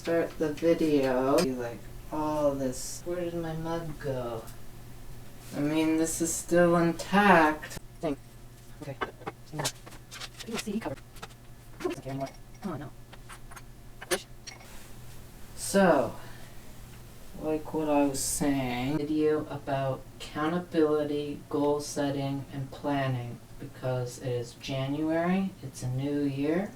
start the video, like all this. Where did my mug go? I mean, this is still intact. Thing. Okay. CD cover. Doesn't care anymore. Oh no. So, like what I was saying, video about accountability, goal setting, and planning, because it is January, it's a new year.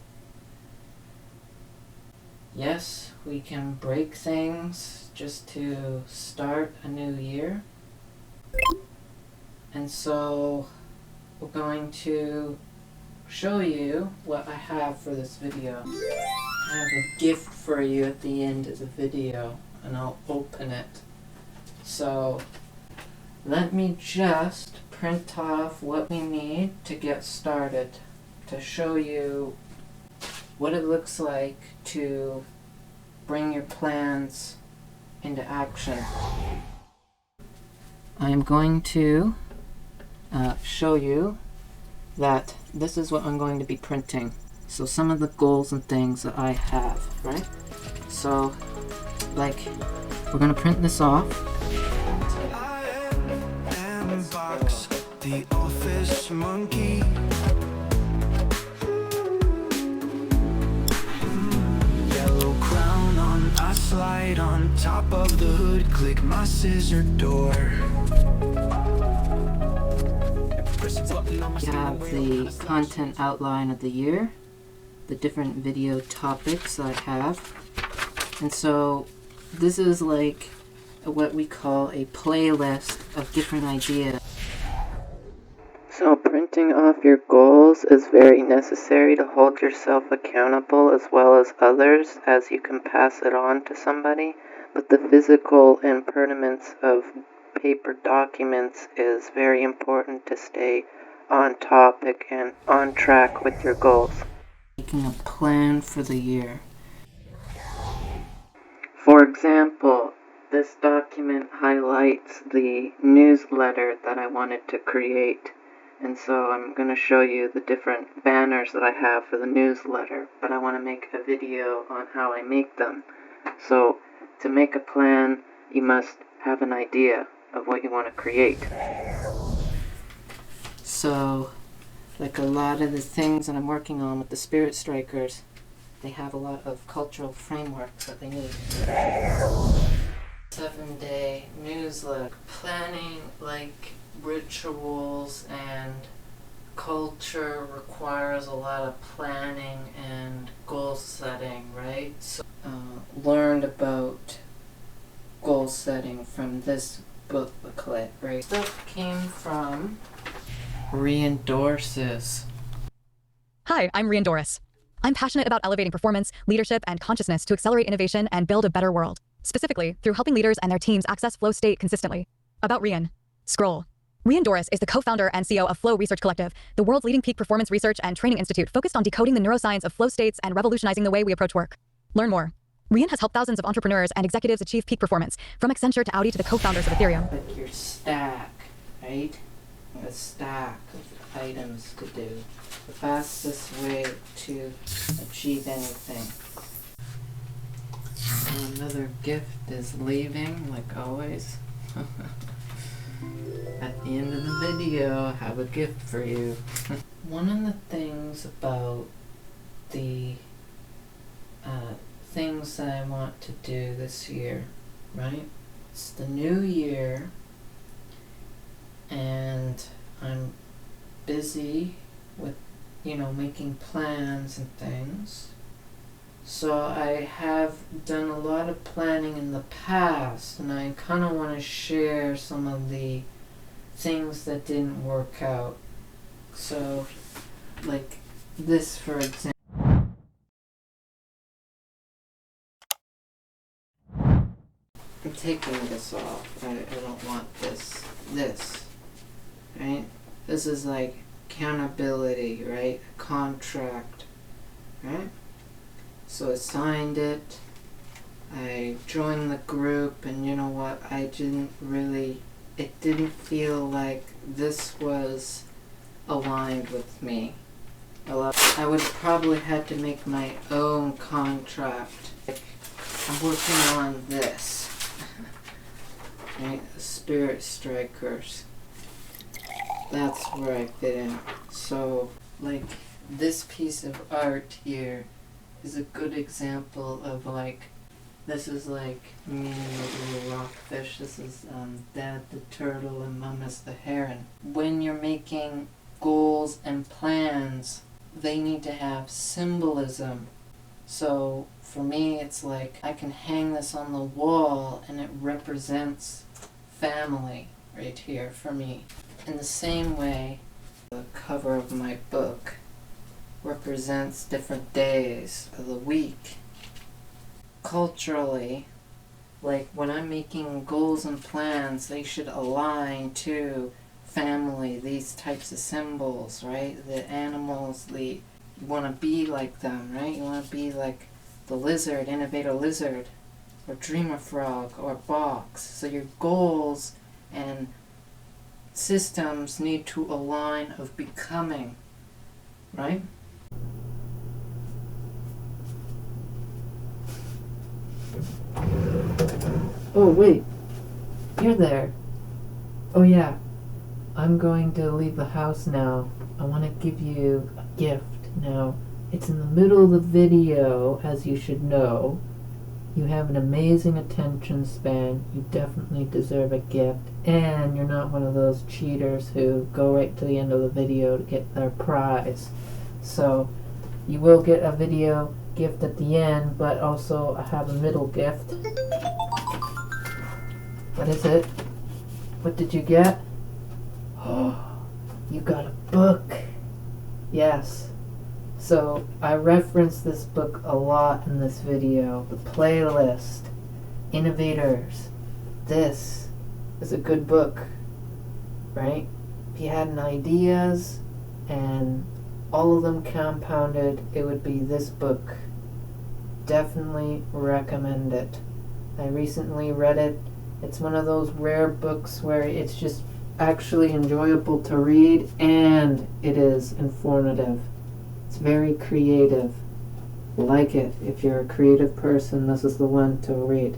Yes, we can break things just to start a new year. And so we're going to show you what I have for this video. I have a gift for you at the end of the video, and I'll open it. So let me just print off what we need to get started, to show you what it looks like to bring your plans into action. I'm going to show you that this is what I'm going to be printing. So some of the goals and things that I have, right? So, like, we're gonna print this off. The office monkey. Yellow crown on, I slide on top of the hood, click my scissor door. You have the content outline of the year, the different video topics I have, and so this is like what we call a playlist of different ideas. So printing off your goals is very necessary to hold yourself accountable as well as others, as you can pass it on to somebody, but the physical impermanence of paper documents is very important to stay on topic and on track with your goals. Making a plan for the year. For example, this document highlights the newsletter that I wanted to create, and so I'm going to show you the different banners that I have for the newsletter, but I want to make a video on how I make them. So to make a plan, you must have an idea of what you want to create. So, like a lot of the things that I'm working on with the Spirit Strikers, they have a lot of cultural frameworks that they need. 7-day newsletter. Planning, like, rituals and culture requires a lot of planning and goal setting, right? So, learned about goal setting from this booklet, right? Stuff came from Reendorses. Hi, I'm Reendorse. I'm passionate about elevating performance, leadership, and consciousness to accelerate innovation and build a better world, specifically through helping leaders and their teams access flow state consistently. About Rien. Scroll. Reendorse is the co-founder and CEO of Flow Research Collective, the world's leading peak performance research and training institute focused on decoding the neuroscience of flow states and revolutionizing the way we approach work. Learn more. Rien has helped thousands of entrepreneurs and executives achieve peak performance, from Accenture to Audi to the co-founders of Ethereum. Like your stack, right? A stack of items to do. The fastest way to achieve anything. Another gift is leaving, like always. At the end of the video, I have a gift for you. One of the things about the things that I want to do this year, right? It's the new year, and I'm busy with, making plans and things. So I have done a lot of planning in the past, and I kind of want to share some of the things that didn't work out. So, like this, for example. I'm taking this off. I don't want this, right? This is like accountability, right? A contract, right? So I signed it, I joined the group, and you know what, it didn't feel like this was aligned with me. I would probably have to make my own contract. I'm working on this. Right? Spirit Strikers. That's where I fit in. So, like, this piece of art here is a good example of, like, this is like me and the little rockfish. This is Dad the turtle and Mom is the heron. When you're making goals and plans, they need to have symbolism. So for me, it's like I can hang this on the wall and it represents family right here for me. In the same way, the cover of my book represents different days of the week. Culturally, like when I'm making goals and plans, they should align to family, these types of symbols, right? The animals, you want to be like them, right? You want to be like the lizard, innovator lizard, or dreamer frog, or box. So your goals and systems need to align of becoming, right? Oh, wait. You're there. Oh, yeah. I'm going to leave the house now. I want to give you a gift now. It's in the middle of the video, as you should know. You have an amazing attention span. You definitely deserve a gift. And you're not one of those cheaters who go right to the end of the video to get their prize. So, you will get a video gift at the end, but also I have a middle gift. What is it? What did you get? Oh, you got a book. Yes. So I reference this book a lot in this video. The playlist. Innovators. This is a good book. Right? If you had an ideas and all of them compounded, it would be this book. Definitely recommend it. I recently read it. It's one of those rare books where it's just actually enjoyable to read and it is informative. It's very creative. Like it. If you're a creative person, this is the one to read.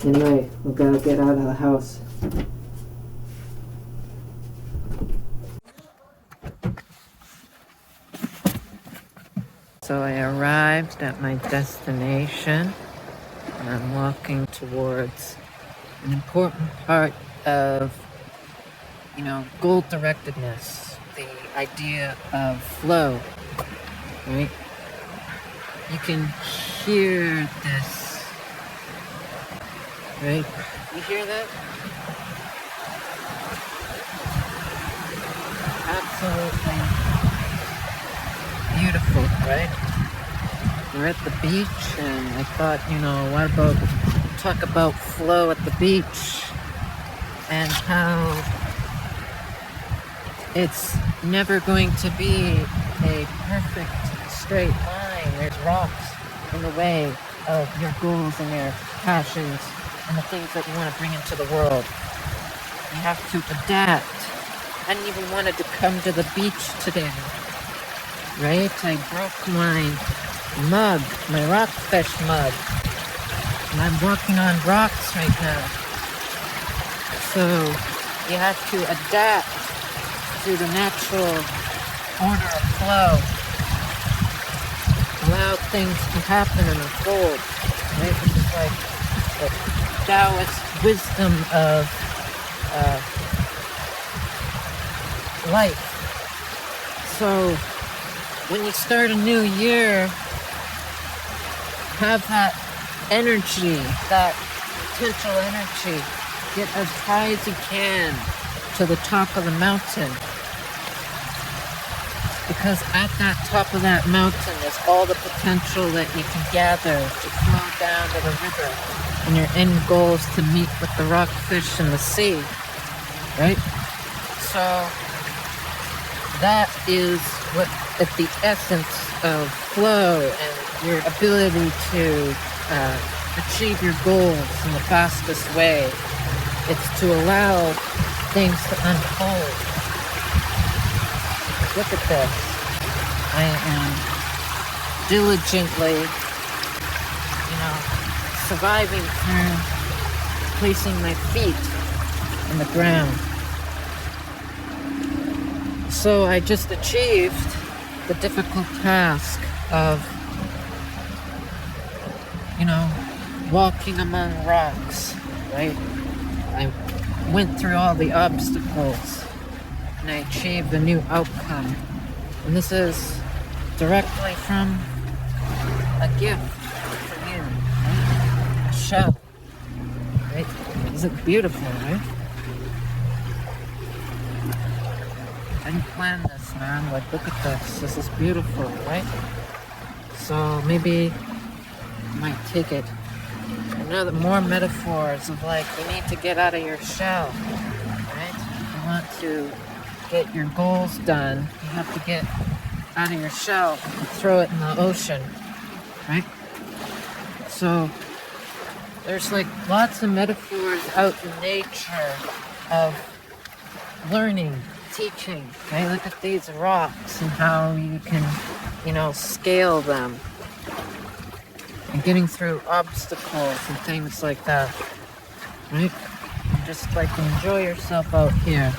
Anyway, we gotta get out of the house. So I arrived at my destination and I'm walking towards an important part of, goal directedness, the idea of flow, right? You can hear this, right? You hear that? Absolutely beautiful, right? We're at the beach and I thought, what about talk about flow at the beach and how it's never going to be a perfect straight line. There's rocks in the way of your goals and your passions and the things that you want to bring into the world. You have to adapt. I didn't even want to come to the beach today, right? I broke my mug, my rockfish mug. And I'm walking on rocks right now. So you have to adapt to the natural order of flow. Allow things to happen and unfold. Right? This is like the Taoist wisdom of life. So when you start a new year, have that energy, that potential energy. Get as high as you can to the top of the mountain. Because at that top of that mountain is all the potential that you can gather to flow down to the river. And your end goal is to meet with the rockfish in the sea. Right? So that is what at the essence of flow and your ability to achieve your goals in the fastest way. It's to allow things to unfold. Look at this. I am diligently, surviving through placing my feet in the ground. So I just achieved the difficult task of, walking among rocks, right? I went through all the obstacles and I achieved a new outcome. And this is directly from a gift for you, right? A shell, right? Is it beautiful, right? I didn't plan this, man. Like, look at this. This is beautiful, right? So maybe I might take it. Another more metaphors of like, you need to get out of your shell, right? If you want to get your goals done, you have to get out of your shell and throw it in the ocean, right? So there's like lots of metaphors out in nature of learning, teaching, right? Look at these rocks and how you can, scale them. And getting through obstacles and things like that, right? And just like enjoy yourself out here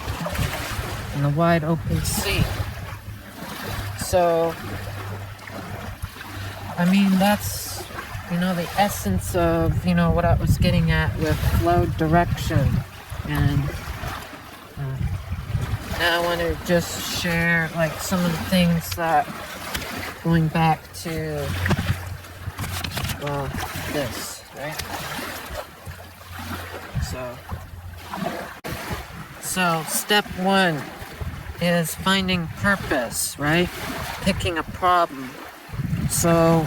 in the wide open sea. So, that's, the essence of, what I was getting at with flow direction. And now I want to just share like some of the things that, going back to this, right? So step one is finding purpose, right? Picking a problem. So,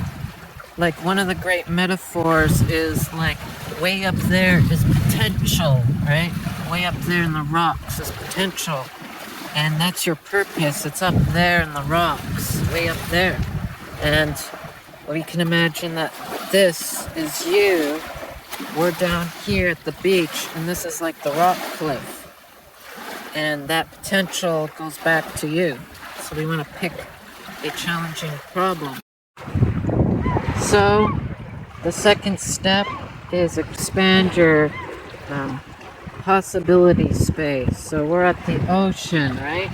like, one of the great metaphors is like, way up there is potential, right? Way up there in the rocks is potential. And that's your purpose. It's up there in the rocks, way up there. And we can imagine that this is you. We're down here at the beach, and this is like the rock cliff. And that potential goes back to you. So we want to pick a challenging problem. So the second step is expand your possibility space. So we're at the ocean, right?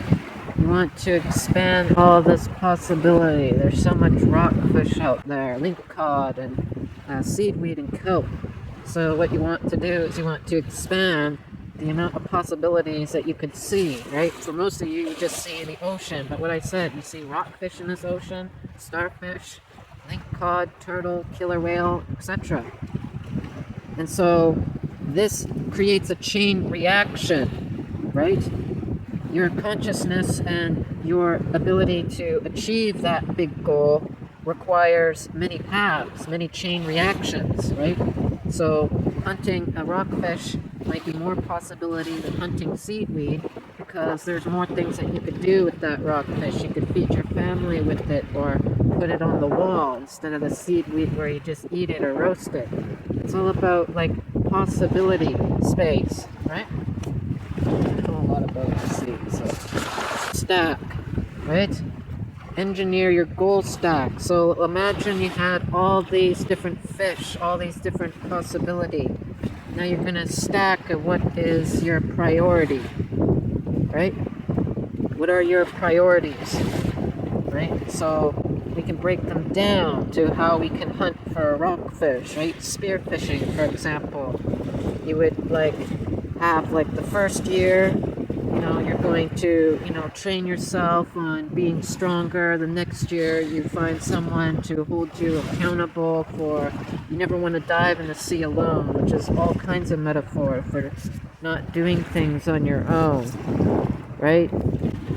You want to expand all this possibility. There's so much rockfish out there, link cod and seaweed and kelp. So what you want to do is you want to expand the amount of possibilities that you could see, right? For most of you just see the ocean, but what I said, you see rockfish in this ocean, starfish, link cod, turtle, killer whale, etc. And so this creates a chain reaction, right? Your consciousness and your ability to achieve that big goal requires many paths, many chain reactions, right? So hunting a rockfish might be more possibility than hunting seaweed because there's more things that you could do with that rockfish. You could feed your family with it or put it on the wall instead of the seaweed where you just eat it or roast it. It's all about like possibility space, right? I know a lot about the sea, so stack, right? Engineer your goal stack. So imagine you had all these different fish, all these different possibilities. Now you're going to stack what is your priority, right? What are your priorities, right? So we can break them down to how we can hunt for a rockfish, right? Spearfishing, for example. You would have the first year, you're going to, train yourself on being stronger. The next year you find someone to hold you accountable for, you never want to dive in the sea alone, which is all kinds of metaphor for not doing things on your own, right?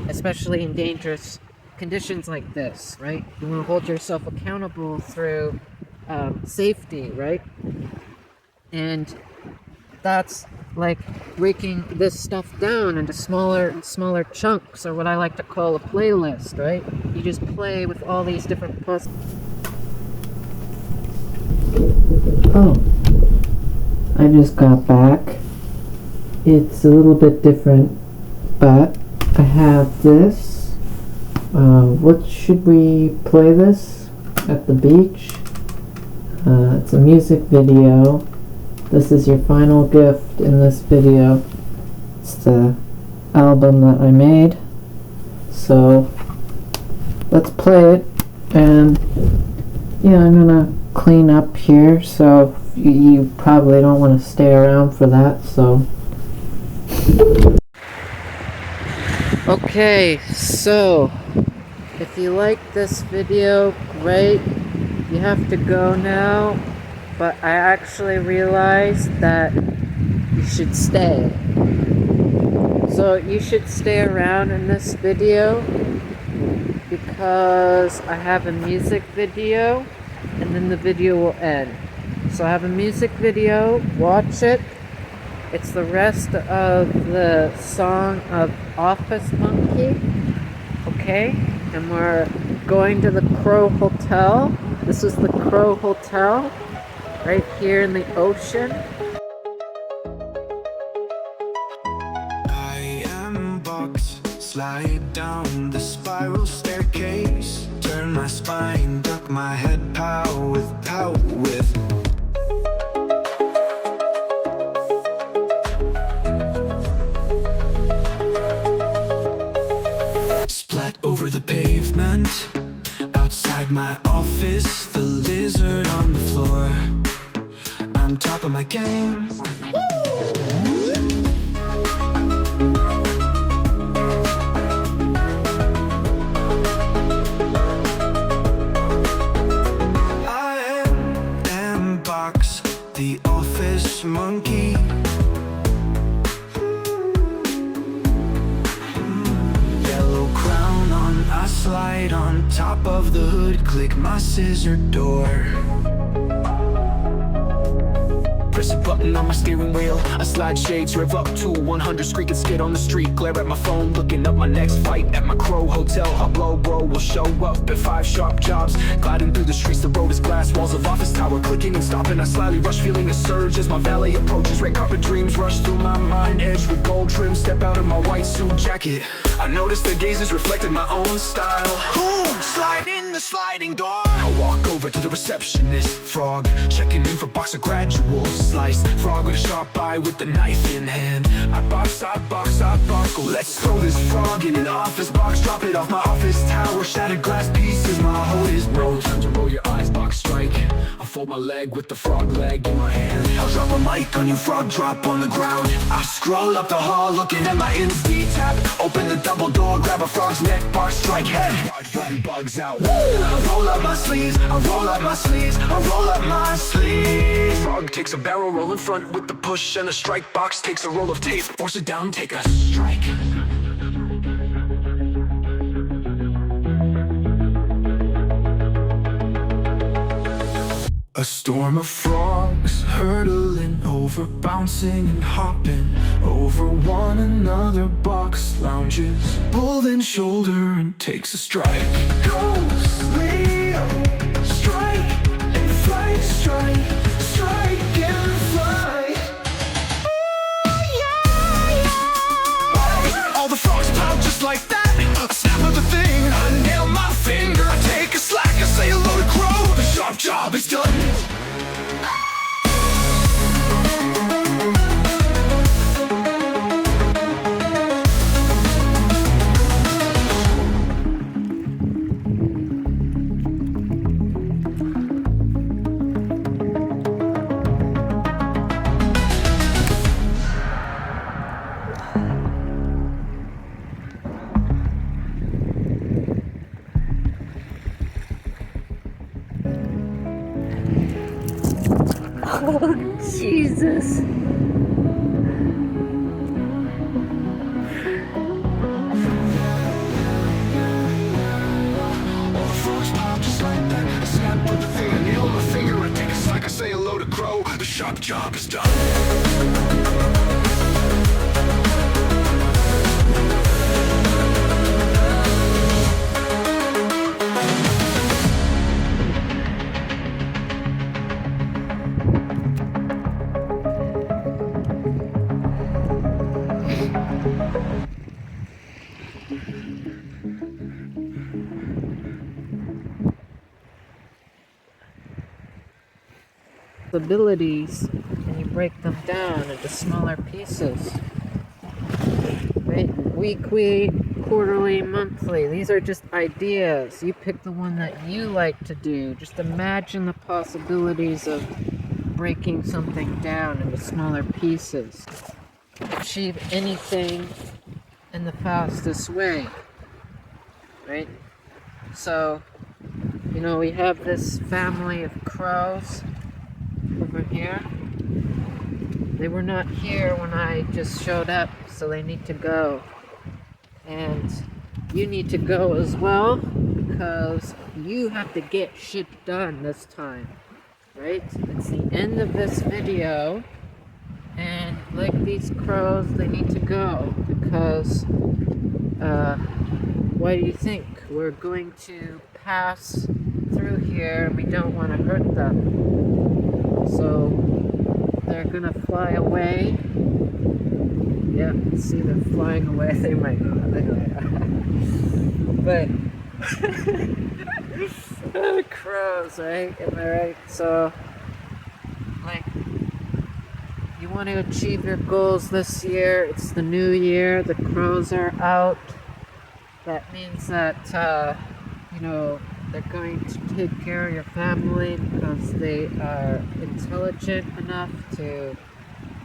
Especially in dangerous conditions like this, right? You want to hold yourself accountable through safety, right? And that's like breaking this stuff down into smaller and smaller chunks, or what I like to call a playlist, right? You just play with all these different Oh, I just got back. It's a little bit different, but I have this. What should we play this at the beach? It's a music video. This is your final gift in this video. It's the album that I made. So let's play it. And yeah, I'm gonna clean up here, so you probably don't want to stay around for that, so. Okay, so if you like this video, great. You have to go now, but I actually realized that you should stay. So you should stay around in this video because I have a music video and then the video will end. So I have a music video, watch it. It's the rest of the song of Office Monkey, okay? And we're going to the Crow Hotel. This is the Crow Hotel, right here in the ocean. I am boxed, slide down the spiral staircase. Turn my spine, duck my head, pow with. Splat over the pavement. Outside my office, the lizard on the floor. I'm top of my game. I am Box, the office monkey. Yellow crown on, I slide on top of the hood, click my scissor door. Press a button on my steering wheel, I slide shades, rev up to 100, squeak and skid on the street. Glare at my phone, looking up my next fight at my Crow Hotel. I'll blow, bro, will show up at 5 sharp jobs. Gliding through the streets, the road is glass, walls of office tower. Clicking and stopping, I slyly rush, feeling a surge as my valet approaches. Red carpet dreams rush through my mind, edged with gold trim. Step out of my white suit jacket, I notice the gazes reflected my own style. Boom, slide in the sliding door. I walk over to the receptionist, Frog, checking in for box of graduals. Slice, Frog with a sharp eye with the knife in hand. I box, oh, let's throw this frog in an office box. Drop it off my office tower, shattered glass pieces, my hoe is broke. Time to roll your eyes, box strike. I fold my leg with the frog leg in my hand. I'll drop a mic on you, frog drop on the ground. I scroll up the hall, looking at my Insta tab. Open the double door, grab a frog's neck, bark strike head. Bugs out. I roll up my sleeves, I roll up my sleeves, I roll up my sleeves. Frog takes a barrel roll in front with the push and a strike. Box takes a roll of tape, force it down, take a strike. A storm of frogs hurtling over, bouncing and hopping over one another. Box lounges, bull then shoulder and takes a strike. Goes Leo, strike and flight, strike, strike and flight. All the frogs pile just like that. A snap of the thing, I nail my finger. I take a slack, I say hello to Crow. The sharp job is done. Oh, Jesus. All the frogs pile just like that. A snap of the finger, nail my finger. I take a slack, I say hello to Crow. The sharp job is done. abilities and you break them down into smaller pieces. Right? Weekly, quarterly, monthly. These are just ideas. You pick the one that you like to do. Just imagine the possibilities of breaking something down into smaller pieces. Achieve anything in the fastest way. Right? So, we have this family of crows over here. They were not here when I just showed up, so they need to go. And you need to go as well, because you have to get shit done this time, right? It's the end of this video, and like these crows, they need to go, because, why do you think? We're going to pass through here, and we don't want to hurt them. So, they're gonna fly away. Yeah, see, they're flying away. They might not. But the crows, right? Am I right? So, like, you want to achieve your goals this year. It's the new year. The crows are out. That means that they're going to take care of your family because they are intelligent enough to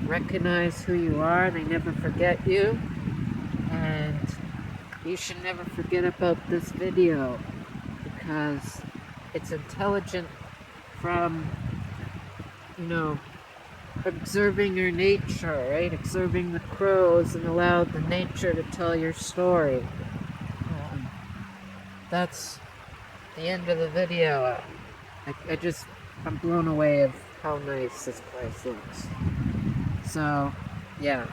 recognize who you are. They never forget you. And you should never forget about this video, because it's intelligent from, observing your nature, right? Observing the crows and allow the nature to tell your story. That's the end of the video. I'm blown away of how nice this place looks. So, yeah.